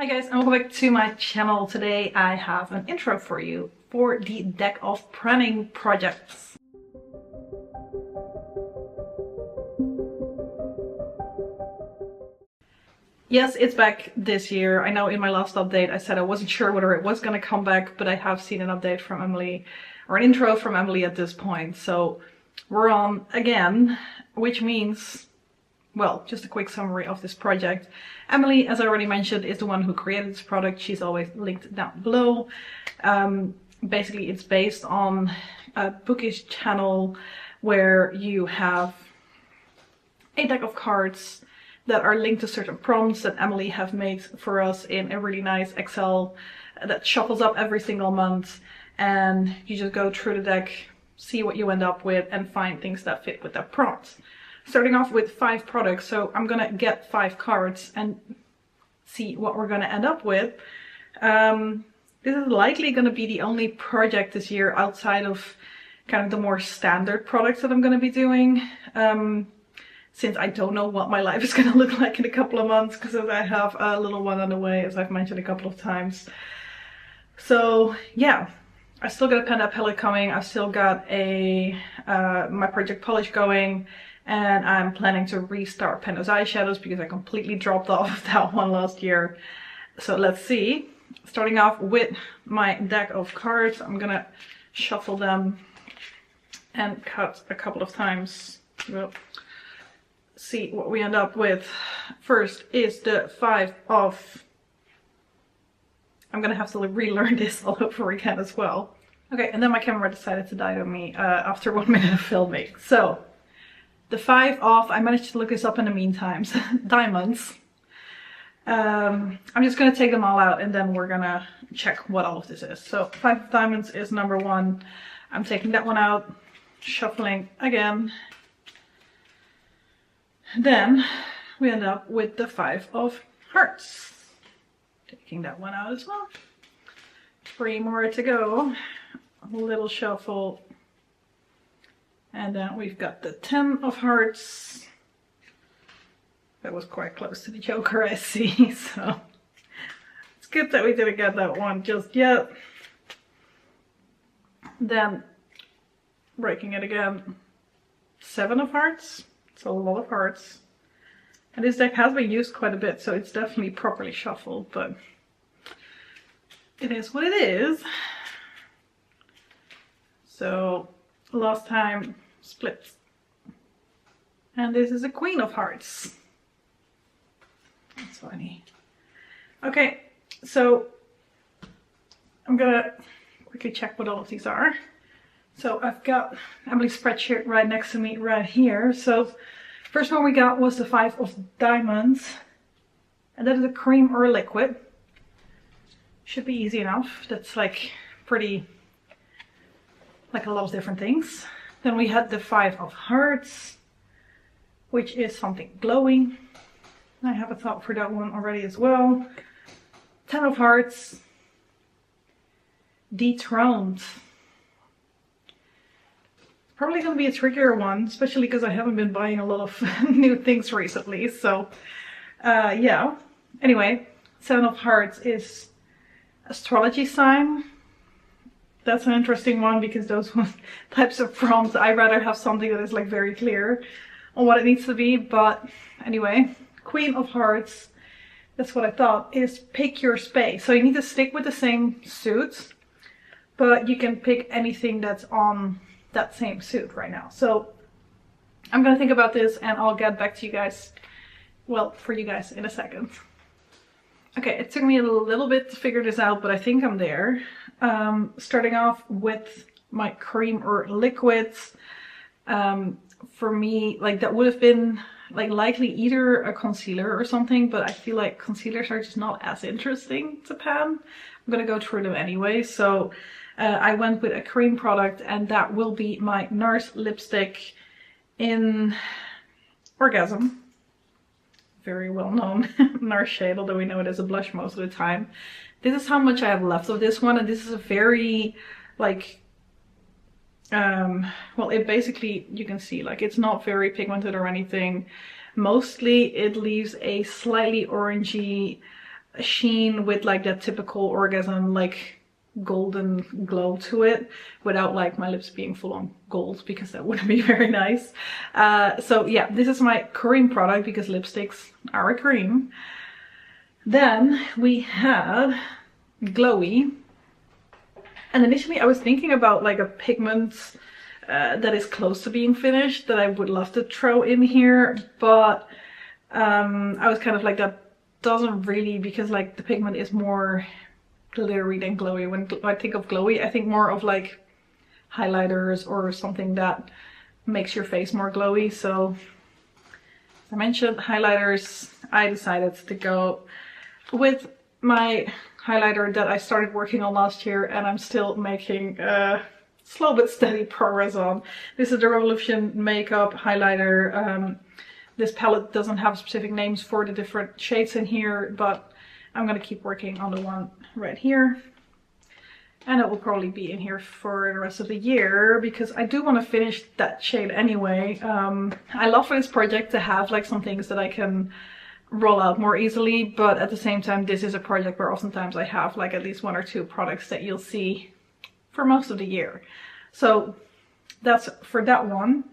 Hi guys, and welcome back to my channel. Today I have an intro for you for the deck of printing projects. Yes, it's back this year. I know in my last update I said I wasn't sure whether it was going to come back, but I have seen an update from Emily, or an intro from Emily at this point. So we're on again, which means, well, just a quick summary of this project. Emily, as I already mentioned, is the one who created this product. She's always linked down below. Basically, it's based on a bookish channel where you have a deck of cards that are linked to certain prompts that Emily have made for us in a really nice Excel that shuffles up every single month. And you just go through the deck, see what you end up with, and find things that fit with that prompt. Starting off with 5 products, so I'm gonna get 5 cards and see what we're gonna end up with. This is likely gonna be the only project this year outside of kind of the more standard products that I'm gonna be doing. Since I don't know what my life is gonna look like in a couple of months, because I have a little one on the way, as I've mentioned a couple of times. So yeah, I still got a pen palette coming. I've still got a my project polish going. And I'm planning to restart Pendo's eyeshadows because I completely dropped off of that one last year. So let's see. Starting off with my deck of cards, I'm gonna shuffle them and cut a couple of times. We'll see what we end up with. First is the 5 of... I'm gonna have to relearn this all over again as well. Okay, and then my camera decided to die on me after 1 minute of filming. So the 5 of, I managed to look this up in the meantime, diamonds. I'm just going to take them all out and then we're going to check what all of this is. So 5 of diamonds is number 1. I'm taking that one out, shuffling again. Then we end up with the 5 of hearts. Taking that one out as well. 3 more to go. A little shuffle. And then we've got the 10 of hearts. That was quite close to the Joker, I see. So it's good that we didn't get that one just yet. Then breaking it again. 7 of hearts. It's a lot of hearts. And this deck has been used quite a bit, so it's definitely properly shuffled, but it is what it is. So last time split. And this is a Queen of Hearts. That's funny. Okay, so I'm gonna quickly check what all of these are. So I've got Emily's spreadsheet right next to me right here. So first one we got was the 5 of diamonds. And that is a cream or a liquid. Should be easy enough. That's like pretty, like a lot of different things. Then we had the 5 of hearts, which is something glowing. I have a thought for that one already as well. 10 of hearts, dethroned. Probably going to be a trickier one, especially because I haven't been buying a lot of new things recently. So yeah. Anyway, 7 of hearts is astrology sign. That's an interesting one because those types of prompts, I'd rather have something that is like very clear on what it needs to be. But anyway, Queen of Hearts, that's what I thought, is pick your space. So you need to stick with the same suit, but you can pick anything that's on that same suit right now. So I'm gonna think about this and I'll get back to you guys, well, for you guys in a second. Okay, it took me a little bit to figure this out, but I think I'm there. Starting off with my cream or liquids. For me, like that would have been like likely either a concealer or something, but I feel like concealers are just not as interesting to pan. I'm gonna go through them anyway. So I went with a cream product, and that will be my NARS lipstick in Orgasm. Very well known NARS shade, although we know it as a blush most of the time. This is how much I have left of this one, and this is a very like well, it basically, you can see like it's not very pigmented or anything. Mostly it leaves a slightly orangey sheen with like that typical Orgasm like golden glow to it, without like my lips being full on gold, because that wouldn't be very nice. So yeah, this is my cream product because lipsticks are a cream. Then we have Glowy, and initially I was thinking about like a pigment that is close to being finished that I would love to throw in here, but I was kind of like, that doesn't really, because like the pigment is more glittery than glowy. When I think of glowy, I think more of like highlighters or something that makes your face more glowy. So as I mentioned, highlighters, I decided to go with my highlighter that I started working on last year and I'm still making slow but steady progress on. This is the Revolution Makeup highlighter. This palette doesn't have specific names for the different shades in here, but I'm gonna keep working on the one right here. And it will probably be in here for the rest of the year because I do want to finish that shade anyway. I love for this project to have like some things that I can roll out more easily, but at the same time this is a project where oftentimes I have like at least 1 or 2 products that you'll see for most of the year. So that's for that one.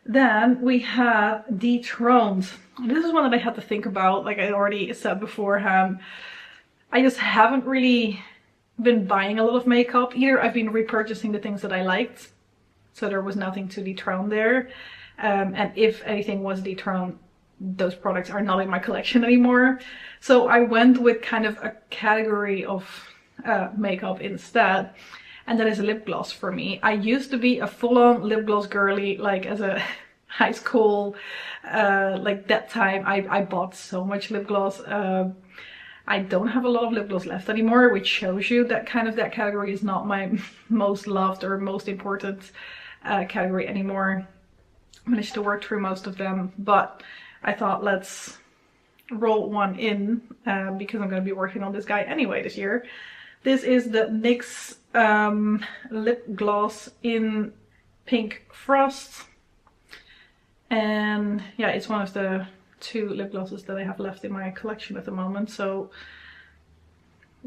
Then we have Dethroned. This is one that I had to think about, like I already said beforehand. I just haven't really been buying a lot of makeup. Either I've been repurchasing the things that I liked, so there was nothing to dethrone there. And if anything was dethroned, those products are not in my collection anymore. So I went with kind of a category of makeup instead. And that is a lip gloss for me. I used to be a full-on lip gloss girly, like as a high school, like that time I bought so much lip gloss. I don't have a lot of lip gloss left anymore, which shows you that kind of that category is not my most loved or most important category anymore. I managed to work through most of them, but I thought let's roll one in because I'm going to be working on this guy anyway this year. This is the NYX lip gloss in Pink Frost, and yeah, it's one of the 2 lip glosses that I have left in my collection at the moment, so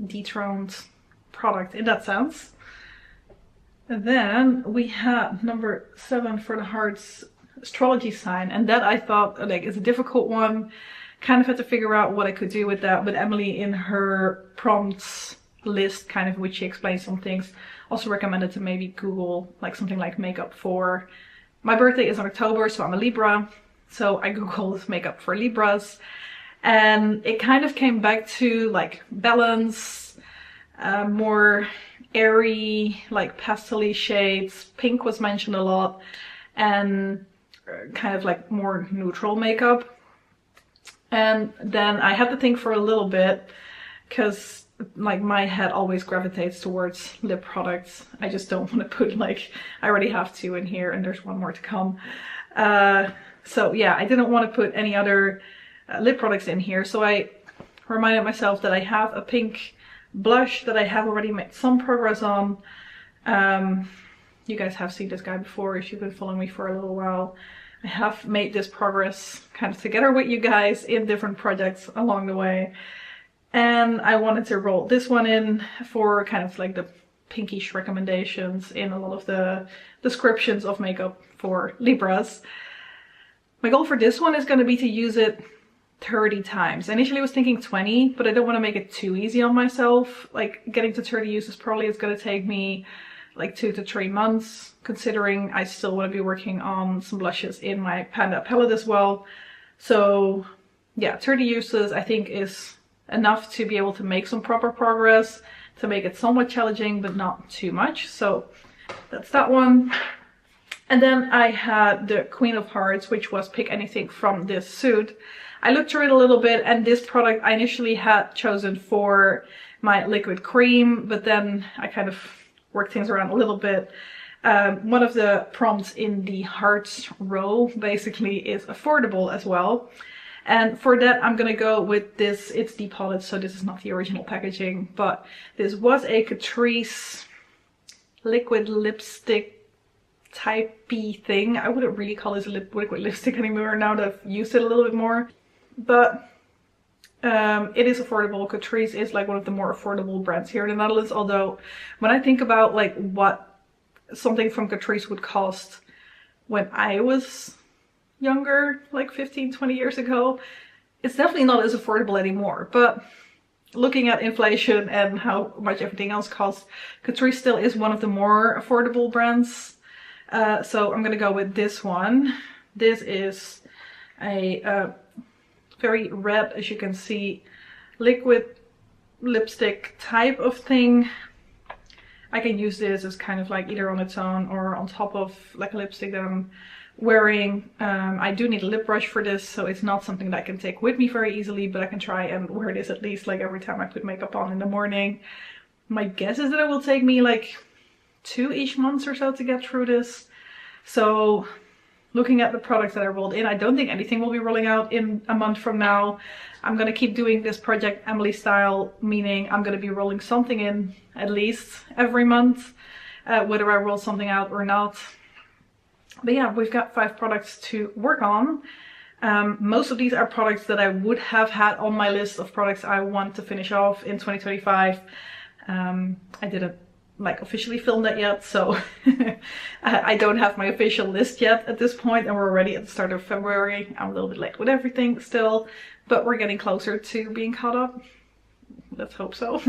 dethroned product in that sense. And then we have number 7 for the Hearts astrology sign, and that I thought like is a difficult one. Kind of had to figure out what I could do with that, but Emily in her prompts list, kind of which she explains some things, also recommended to maybe Google like something like makeup for, my birthday is in October, so I'm a Libra, so I googled makeup for Libras, and it kind of came back to like balance, more airy like pastel-y shades. Pink was mentioned a lot, and kind of like more neutral makeup. And then I had to think for a little bit because like my head always gravitates towards lip products. I just don't want to put like, I already have 2 in here and there's 1 more to come. So yeah, I didn't want to put any other lip products in here. So I reminded myself that I have a pink blush that I have already made some progress on. You guys have seen this guy before if you've been following me for a little while. I have made this progress kind of together with you guys in different projects along the way. And I wanted to roll this one in for kind of like the pinkish recommendations in a lot of the descriptions of makeup for Libras. My goal for this one is going to be to use it 30 times. Initially I was thinking 20, but I don't want to make it too easy on myself. Like getting to 30 uses probably is going to take me like 2 to 3 months, considering I still want to be working on some blushes in my Panda palette as well. So yeah, 30 uses I think is enough to be able to make some proper progress, to make it somewhat challenging but not too much. So that's that one. And then I had the Queen of Hearts, which was pick anything from this suit. I looked through it a little bit, and this product I initially had chosen for my liquid cream, but then I kind of worked things around a little bit. One of the prompts in the Hearts row basically is affordable as well. And for that I'm gonna go with this. It's depotted, so this is not the original packaging, but this was a Catrice liquid lipstick type-y thing. I wouldn't really call this a liquid lipstick anymore now that I've used it a little bit more. But It is affordable. Catrice is like one of the more affordable brands here in the Netherlands. Although when I think about like what something from Catrice would cost when I was younger, like 15, 20 years ago, it's definitely not as affordable anymore. But looking at inflation and how much everything else costs, Catrice still is one of the more affordable brands. So I'm gonna go with this one. This is a very red, as you can see, liquid lipstick type of thing. I can use this as kind of like either on its own or on top of like a lipstick that I'm wearing. I do need a lip brush for this, so it's not something that I can take with me very easily, but I can try and wear this at least like every time I put makeup on in the morning. My guess is that it will take me like 2-ish months or so to get through this. So looking at the products that I rolled in, I don't think anything will be rolling out in a month from now. I'm gonna keep doing this Project Emily style, meaning I'm gonna be rolling something in at least every month, whether I roll something out or not. But yeah, we've got 5 products to work on. Most of these are products that I would have had on my list of products I want to finish off in 2025. I didn't like officially film that yet, so I don't have my official list yet at this point, and we're already at the start of February. I'm a little bit late with everything still, but we're getting closer to being caught up. Let's hope so.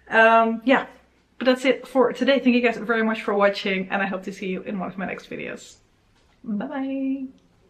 Yeah, but that's it for today. Thank you guys very much for watching, and I hope to see you in one of my next videos. Bye bye.